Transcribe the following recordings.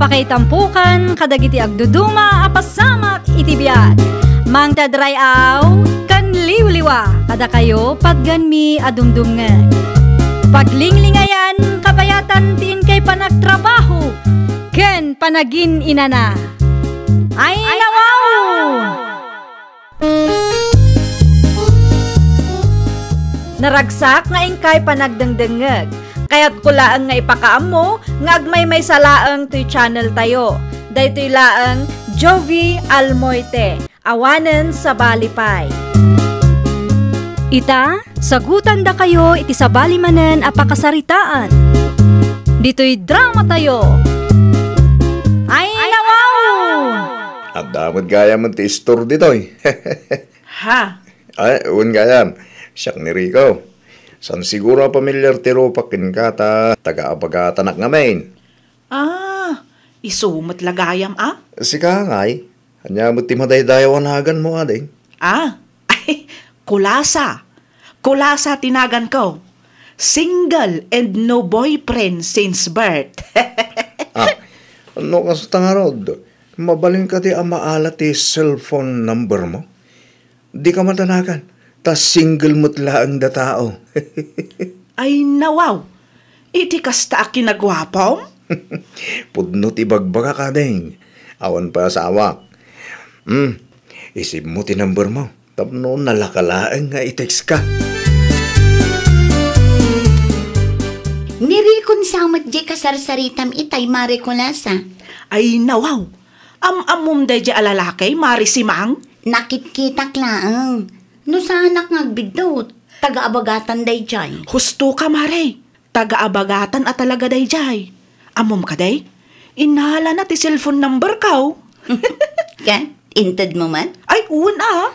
apakaitampukan kadagiti agduduma apasamak iti biag. Mang tadrayaw kan liwliwa kada kayo pagganmi adumdumngeg. Paglinglingayan kabayatan tiin kay panagtrabaho ken panagin inana. Ay nawaw! Naragsak nga ingkay panagdengdengeg. Kaya't kulaang nga ipakaam mo, nga agmay salaang to'y channel tayo. Dahito'y laang Jovi Almoite, awanen sa balipay. Ita, sagutan da kayo iti sa balimanen apakasaritaan. Dito'y drama tayo. Ay nawaw! At dapat gaya mo ti store dito'y. Ha? Ay, uwan gayam. Siyak ni Rico. San siguro pamilyar tiro pakin kata taga-abagatanak nga main. Isumot lagayam Si Kangay, hanya mo ti madaydayawan hagan mo ading. Ay, kulasa. Kulasa tinagan ko. Single and no boyfriend since birth. Ano ka sa tangarod? Mabaling ka ti amaala ti cellphone number mo? Di ka matanakan. Tas single mutla ang datao. Ay, nawaw. Iti kasta akinagwapom? Pudno ti bagbaga ka ding. Awan pa sa awak. Isip mo ti number mo. Tapno nalakalaan nga i-text ka. Nirikon samot di kasarsaritam itay mare kulasa. Ay, nawaw. Amum da di alalakay, marisimang? Nakit-kitak laang. No sa anak ngagbidot, taga-abagatan day jay. Husto ka, mare. Taga-abagatan at talaga day jay. Amom ka day? Inahala na ti cellphone number ka. Ka? Inted mo man? Ay, una.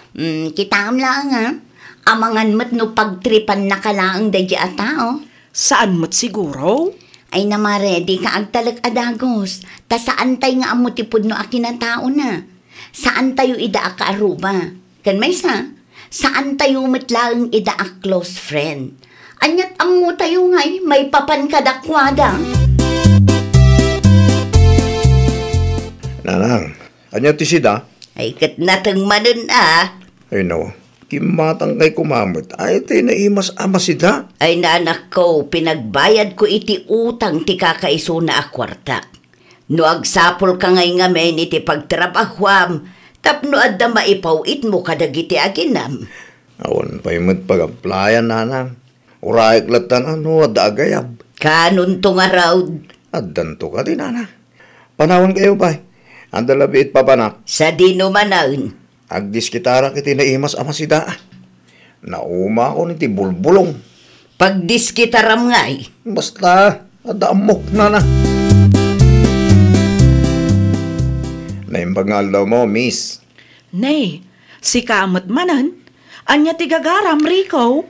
Kitaam lang Amangan mo't no pagtripan na kalaang day jay atao. Saan mo't siguro? Ay namare, di ka agtalag adagos. Ta saan tayo nga amutipod no akinatao na? Saan tayo ida akaaruba? Kan may saan tayo mitlaang ida a close friend? Anyat amu tayo ngay, may papan kadakwada. Nanang, anyat ti sida? Ay kat natang manon Ay no, kimatang kay kumamot. Ay ti naimas ama sida? Ay nanak ko, pinagbayad ko iti utang ti kakaiso na akwarta. No agsapol ka ngay ngamen iti pagtrabahwam, tapno adda maipawit mo kadagiti aginam. Awan pa imot pag-applyan, nanang. Uraik latan adda agayab. Kanon to nga raud. Addan to ka din, nanang. Panawan kayo pa. Anda labiit pa panak. Sa dino manaon. Agdis kitara kiti naimas ama sida. Nauma ko niti bulbulong. Pagdiskitaram ngay. Basta, adda amok, nanang. Naimbangal daw mo, miss. Nay, si kamot manan. Anya ti gagaram, Rico.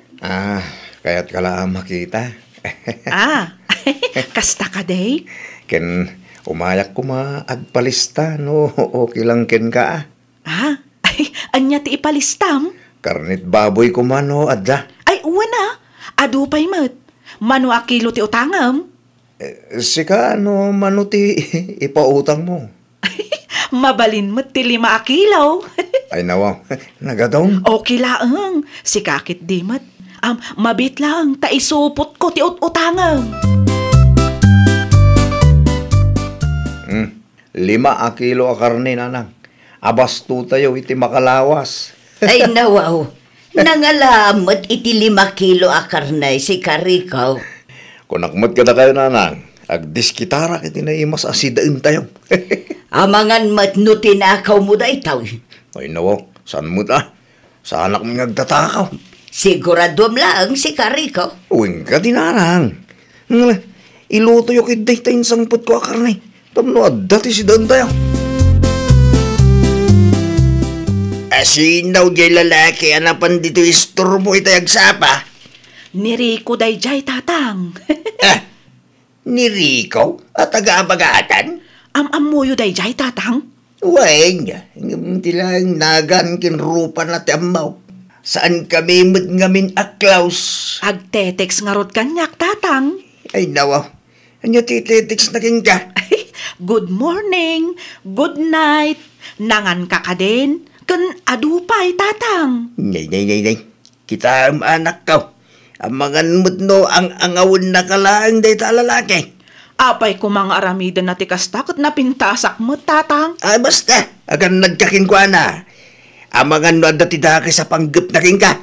Kaya't kalaang makita. Kasta ka day? Ken, umayak ko agpalista, no? Okay lang ken ka. Ay, anya ti ipalistam? Karnit baboy ko no, adda. Ay, uwana. Adu pa'y mat. Mano akilo ti utangam? Sika, mano ti ipautang mo? Mabalin mo ti 5 akilaw. Ay nawaw, nagadong. Okay laang, si kakit di mat. Mabit lang, taisupot ko ti utangam. 5 kilo a karne, nanang. Abasto tayo iti makalawas. Ay nawaw, nangalamot iti 5 kilo a karnay si Karikaw. Kunakmat ka na kayo, nanang. Agdiskitara kiti naimas asidaan tayo. Amangan mat no tinakaw mo da itaw. Ay nawaw, saan mo ta? Sa anak mong nagtatakaw. Siguradom lang si Karikaw. Uwing ka dinarang. Iluto yung kiday tayong sangpot ko akarnay. Tamno dati si Dan tayo. Asin daw jay lalaki anapan dito istor mo itayag sapa. Ni Rico day jay tatang. Ni Rico? At taga-abagatan? Amuyo day jay tatang? Uwing, tilang nagan kinrupan na tiamaw. Saan kami ngamin aklaus? Agtetex nga rod kanyak tatang. Ay nawa, anya tititiks na king ka. good morning, good night, nangan ka din, kan adupay tatang. Nay. Kita ang anak ka. Amangan mo't no ang angawin na kalaang day ta lalaki. Apay ko mga aramida na tikastakot na pintasak mo tatang. Ay basta, agan nagkakin ko na. Amangan no dati daki sa panggap na king ka.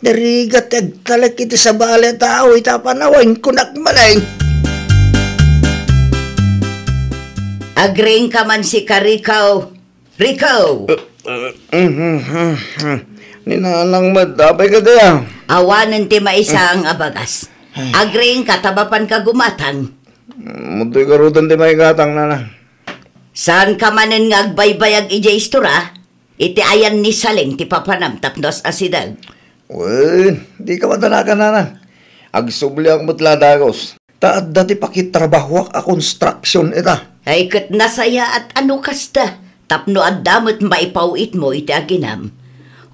Narigat agtalag iti sa bala tao itapanawan kunak malay. Agring ka man si Rico. Rico! Ninalang madapay ka daya. Awanan ti maisang abagas. Agring katabapan ka gumatang. Mutoy karutan di may gatang na. Saan ka manen nga agbaybayag ija istura? Iti ayan ni Saling ti papanam tapnos asidag. Well, di ka matanakan na. Agsubli ang mutladagos. Taad dati pakitrabahwak a construction ita. Ay kat nasaya at ano kasta. Tapno at damot maipawit mo iti aginam.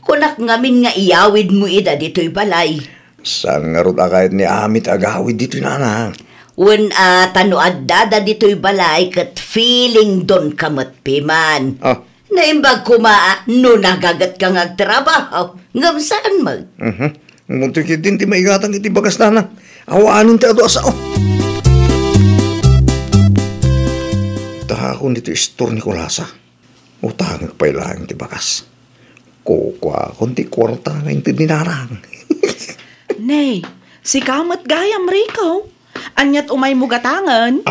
Kunak ngamin nga iyawid mo ida dito'y balay. Saan nga ron kahit ni Amit agawid dito na. Wen tano at dada dito'y balay kat feeling don kamot piman. Oh. Naimbag kumaa no nagagat kang agtrabaho. Ngam saan mag? Munti kitin ti maigatang iti bagas na. Awaanin ti ado asao. Tahakon dito istor ni Kulasa. Utangag pa ilang ti bagas. Kukwa kunti kwarta nga yung tininarang. Nay, si kamot gayam Rico. Anyat umay mo gatangan.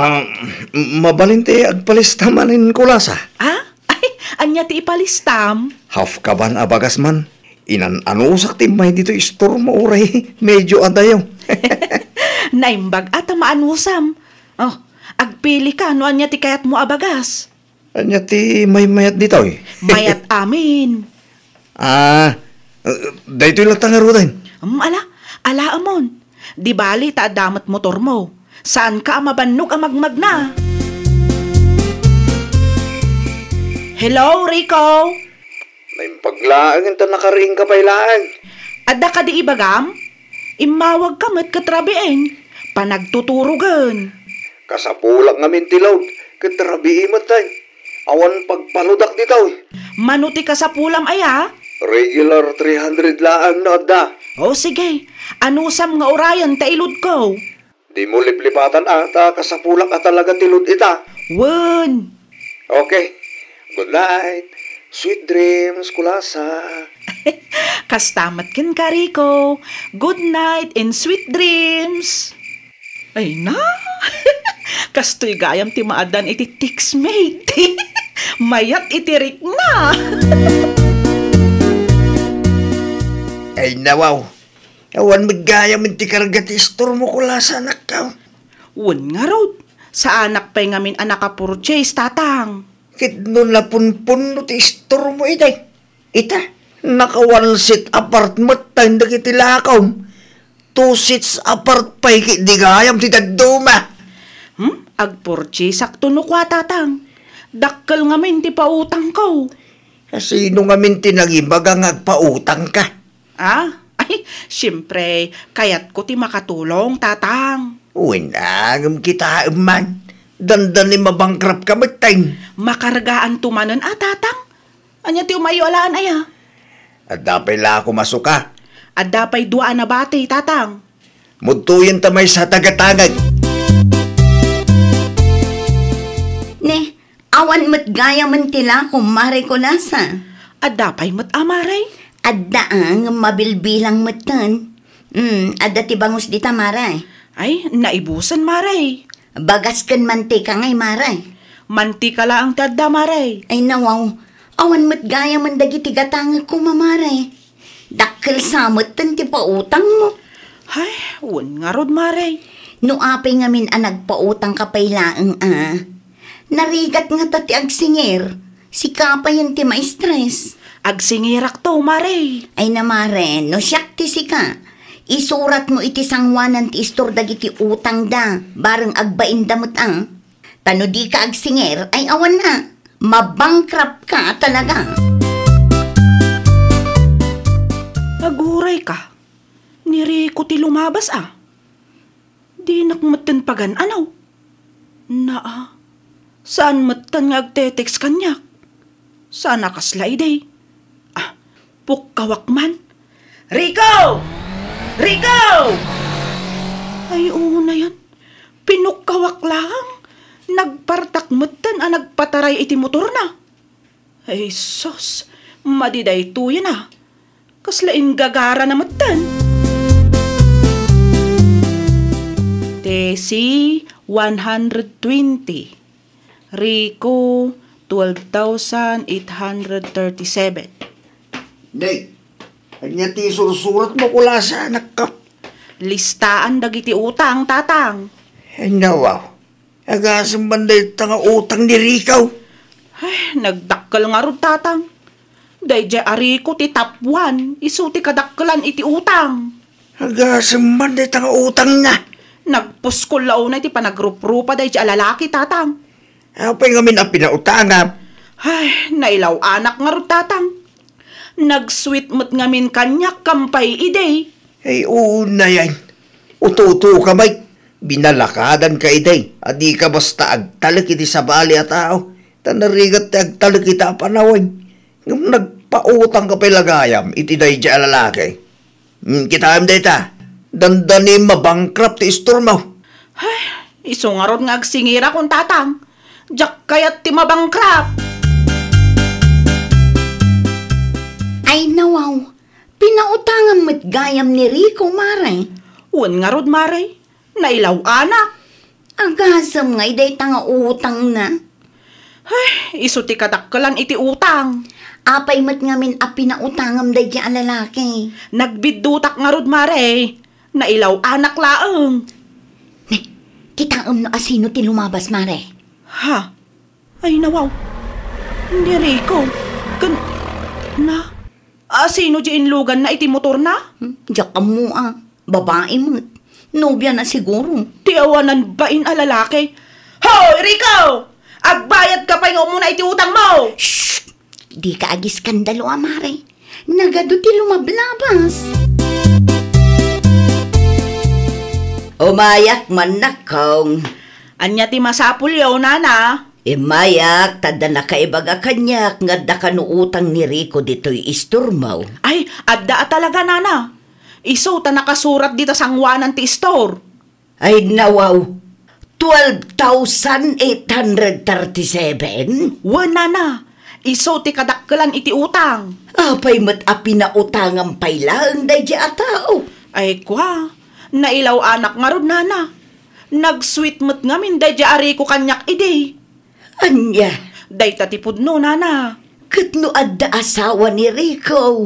Mabalinte agpalistamanin Kulasa. Ah? Ay, anyat ipalistam. Half kaban abagas man. Inan-anusak ti may dito istor mo uray. Medyo adayaw. Naimbag at maanusam. Oh, agpili ka no anyat kayat mo abagas. Anya ti may mayat dito eh. Mayat amin. Dahito yung latangarutan. Ala amon. Di bali ta damat motor mo. Saan ka mabannog ang magmag na? Hello, Rico? Naimpaglaan ito nakaring ka pailaan. Adda ka di ibagam? Imawag ka mat katrabiin. Panagtuturugan. Kasapulak ngamin tilaw. Katrabii matay. Awan pagpanudak dito eh. Manuti ka sa pulam aya? Regular 300 laang na da. O sige, anusam nga orayan ta ilod ko. Di mo liplipatan ata kasapulak at talaga tilod ita. Wen! Okay. Good night. Sweet dreams, Kulasa. Kastamat kin ka, Rico. Good night and sweet dreams. Ay na! Kastoy gayam ti maadan iti tixmate. Mayat itirik na. Ay nawaw. Awan magayam ti karga ti istor mo Kulasa anak ka. Wen nga rod. Sa anak pa'y ngamin anak ka purchase, tatang. Kit nun lapun-pun no ti istor mo itay. Ita, naka one seat apartment tayo kiti lakaw. 2 seats apart pa'y kit di gayam ti daduma. Agpurchase sakto no kwa, tatang. Dakkel ngamin ti pautang ko. Sino nga minti nagibagang agpautang ka? Ay, siyempre, kayat ko ti makatulong, tatang. Winagam kita man. Dandan ni mabangkrap ka matay. Makargaan tumanon, tatang. Anya ti umayo alaan aya. At dapay la ako masuka. At dapay dua na bati, tatang. Mutuyin tamay sa tagatagad. Ne, awan mo't gaya man tila kung mare Kulasa. At dapay mo't amaray. Adda ang mabilbilang matan. Adda ti bangus di tamaray. Ay, naibusan maray. Bagas kan mantika ngay maray. Mantika lang tadda maray. Ay nawaw, awan mo't gaya man dagiti gatanga ko mamaray. Dakkel samot tan ti pautang mo. Ay, wan nga rod maray. No apay ngamin nagpautang ka pailaang Narigat nga tati agsingir. Si kapay yan ti ma-stress. Agsingirak to, maray. Ay namare, no siyak ti sika. Isurat mo iti sangwanan ti istor dagiti utang da. Bareng agbain damot Tano di ka agsingir, ay awan na. Mabangkrap ka talaga. Aguray ka. Niri ko ti lumabas Di nakmatan pagan anaw. Saan matan nga agtetext kanyak? Saan nakaslay day? Pukkawak man. Rico! Rico! Ay, oo na yan. Pinukkawak lang. Nagpartak matan nagpataray iti motor na. Ay, sos. Madiday tuya na. Kaslain gagara na matan. Tesi, 120. Rico, 12,837. Day, kanya ti surusurat mo kula sa anak ka. Listaan dagiti utang, tatang. Ay, nawaw. Agasang banday tanga utang ni Rico. Ay, nagdakkal nga ron, tatang. Dahil Rico ti top 1, isuti kadakkalan iti utang. Agasang banday tanga utang na. Nagpuskol lao na iti panagrup-rupa dahil lalaki, tatang. Apay ngamin ang pinautanga. Ay, nailaw anak nga ron, tatang. Nag-sweet mo't ngamin kanyak kampay iday. Ay, una yan. Ututo ka, may. Binalakadan ka, iday. Adi ka basta agtalik iti sa bali at tao. Tanarigat agtalik kita panawin. Nagpautang ka pa'y lagayam, iti day dya lalaki. Kita am day ta. Dandani mabankrupt ti istor mo. Ay, iso nga ron nga agsingira kong tatang. Diyak kayat ti mabangkrap. Ay, nawaw. Pinautangan mo't gayam ni Rico, Mare. Uwan nga ron, Mare. Nailaw anak. Agasam nga, iday tanga utang na. Ay, iso ti kadakkalan iti utang. Apay mo't ngamin a pinautangam day di lalaki. Nagbidutak nga ron, Mare. Nailaw anak laeng. Kitaam no asino ti lumabas, Mare. Ha? Ay, nawaw. Ni Rico. Sino di inlugan na iti motor na? Diyak mo babae mo. Nobya na siguro. Tiawanan bain a lalaki. Hoy, Rico! Agbayad ka pa yung muna iti utang mo! Shhh! Di ka agi skandalo, Mare. Nagado ti lumablabas. Umayak man na kong. Anya ti masapul yaw, nana. Imayak, tada na kaibaga kanyak, nga da ka no utang ni Rico dito'y isturmaw. Ay, adda talaga, nana. Iso ta nakasurat dito sangwanan ti store. Ay, nawaw. 12,837? Wan, nana. Iso ti kadakkelan iti utang. Apay mat api na utangang pailang day di atao. Ay, kwa. Nailaw anak nga ron, nana. Nag-sweet mo't ngamin day di Rico kanyak ide. Anya? Day tatipudno, nana. Katno adda asawa ni Rico.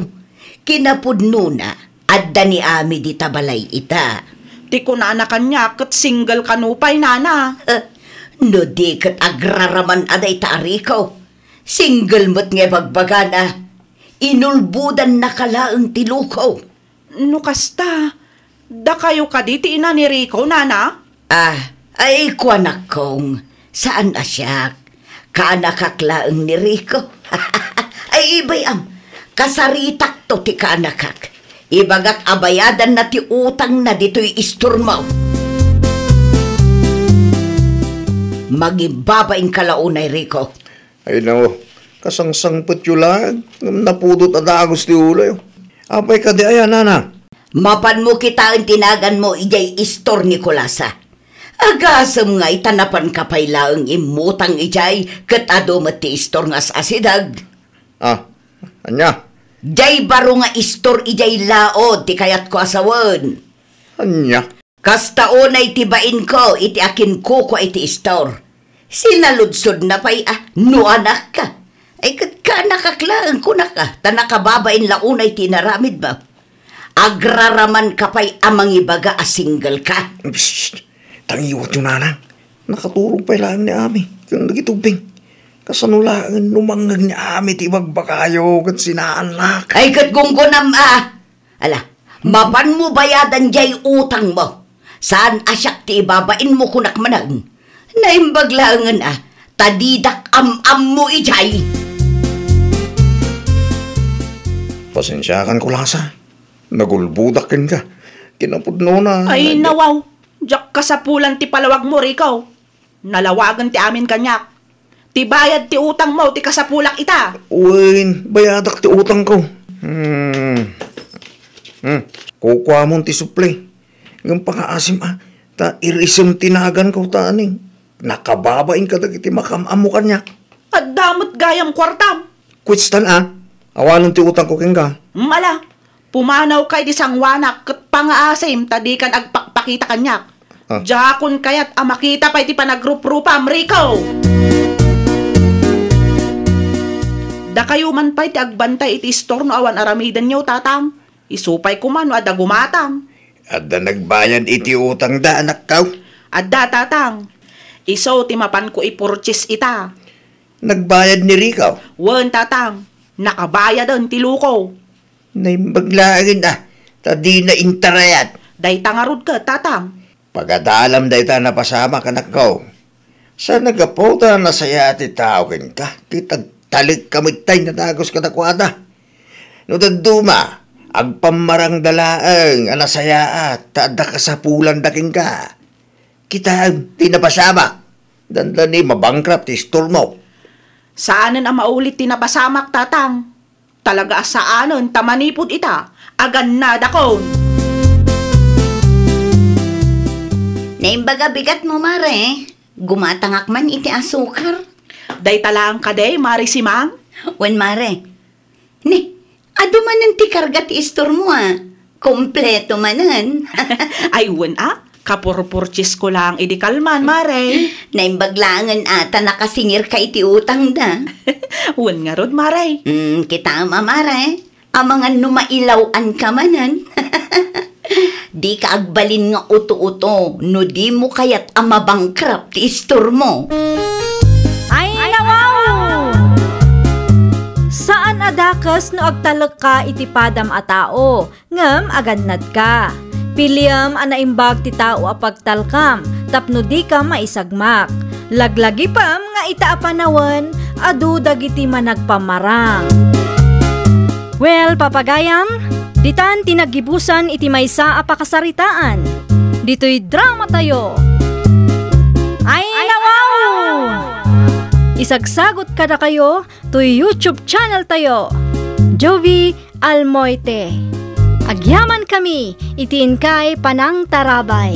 Kinapudno na, adda ni Ami di tabalay ita. Ti ko na kanya kat single kanupay, nana. No di kat agraraman aday ta Rico. Single mo't nga bagbagana. Inulbudan na kalaang tiluko. No kasta, da kayo kaditi ina ni Rico, nana? Ay kwanak kong, saan asyak? Kaanakaklaang ni Rico. Ay ibayam, kasaritak to ti kaanakak. Ibagak abayadan na ti utang na dito'y isturmaw. Magibabaing kalaunay, Rico. Ay, no. Kasangsangpot yun lang. Napudot at agos ti ulo. Apay ka di ayan, nana. Mapan mo kita ang tinagan mo ijay istor ni Kulasa. Agasam nga itanapan kapay laang imutang ijay kat ado mati istor nga asidag. Anya? Jay baro nga istor ijay laod ti kayat ko asawan. Anya? Kasta unay tibain ko iti akin kuko iti istor. Sinaludsod na pa'y no anak ka. Ay kat ka nakaklaan ko na ka. Tanakababain launay tinaramid ba? Agraraman ka pa'y amang ibaga a single ka. Psst! Tangiwat yung nanang. Nakatulog pa lang ni Ami. Kung nagitubing. Kasanulaan lumangag ni Ami ti magbakayo kat sinaanak. Ay kat gunggunam Ala, mapan mo bayadan jay utang mo. Saan asyak ti ibabain mo kunak manang? Naimbaglangan tadidak am mo ijay. Pasensyakan ko lasa. Nagulbudakin ka. Kinapudno na. Ay, nawaw. Diyak kasapulan ti palawag mo, Rico. Nalawagan ti amin kanyak. Ti bayad ti utang mo, ti kasapulak ita. Uwin, bayadak ti utang ko. Kukuha mo ti suplay. Yung pakaasim ta irisim tinagan ko taning. Nakababain ka dagiti makamamu kanya. At damot gayam kwartam. Kwitstan awanon ti utang ko kengga. Mala, pumanaw kay di sangwanak ket pangaasim tadi kan agpakpakita kanyak. Jakon kayat makita pa iti panagruprupa Rico. Da kayo man pa iti agbantay iti store no awan aramidan nyo tatang. Isupay ko man ada gumatang. Adda nagbayad iti utang da anak kaw. Adda tatang. Iso ti mapan ko ipurchase ita. Nagbayad ni Ricaw. Wen tatang. Nakabayad ang tiluko. Naimbaglaagin tadi na intarayat. Day tangarod ka tatang. Pagadalam da ita napasama ka anak kaw. Sa nagapota na saya ati tao ken ka. Talik kamitay na tagos ka nakwada. No daduma, agpamarang dalaang anasayaat, taada ka sa pulan daking ka. Kita tinapasama. Dandan ni mabankrupt ti store mo. Saanan ang maulit tinapasamak tatang? Talaga saanan tamanipod ita, agan na dakon. Naimbaga bigat mo, Mare. Gumatangak man iti asukar. Day talang kaday, Mari Simang? Wen, Mare. Ni, ado man ang ti karga ti istor mo, Kompleto manan. Ay, wen kapurpurchis ko lang idi kalman, Mare. Naimbaglangan ata nakasingir ka iti utang da. Wen nga rod, Mare. Kita Mare. Amangan numailawan ka manan. Di ka agbalin nga uto-uto, no di mo kayat amabangkrap ti istor mo. Ay, nawaw! Saan adakas no agtalek ka iti padam a tao, ngem agannad ka. Piliam anaimbag ti tao a pagtalkam, tapno di ka maisagmak. Laglagi pam nga ita a panawen, adu dagiti managpamarang. Well, papagayam, ditan tinagibusan iti maysa a pakasaritaan. Dito'y drama tayo. Ay, nawaw! Isagsagot kada kayo to YouTube channel tayo. Jovi Almoite. Agyaman kami, itiin kay Panang Tarabay.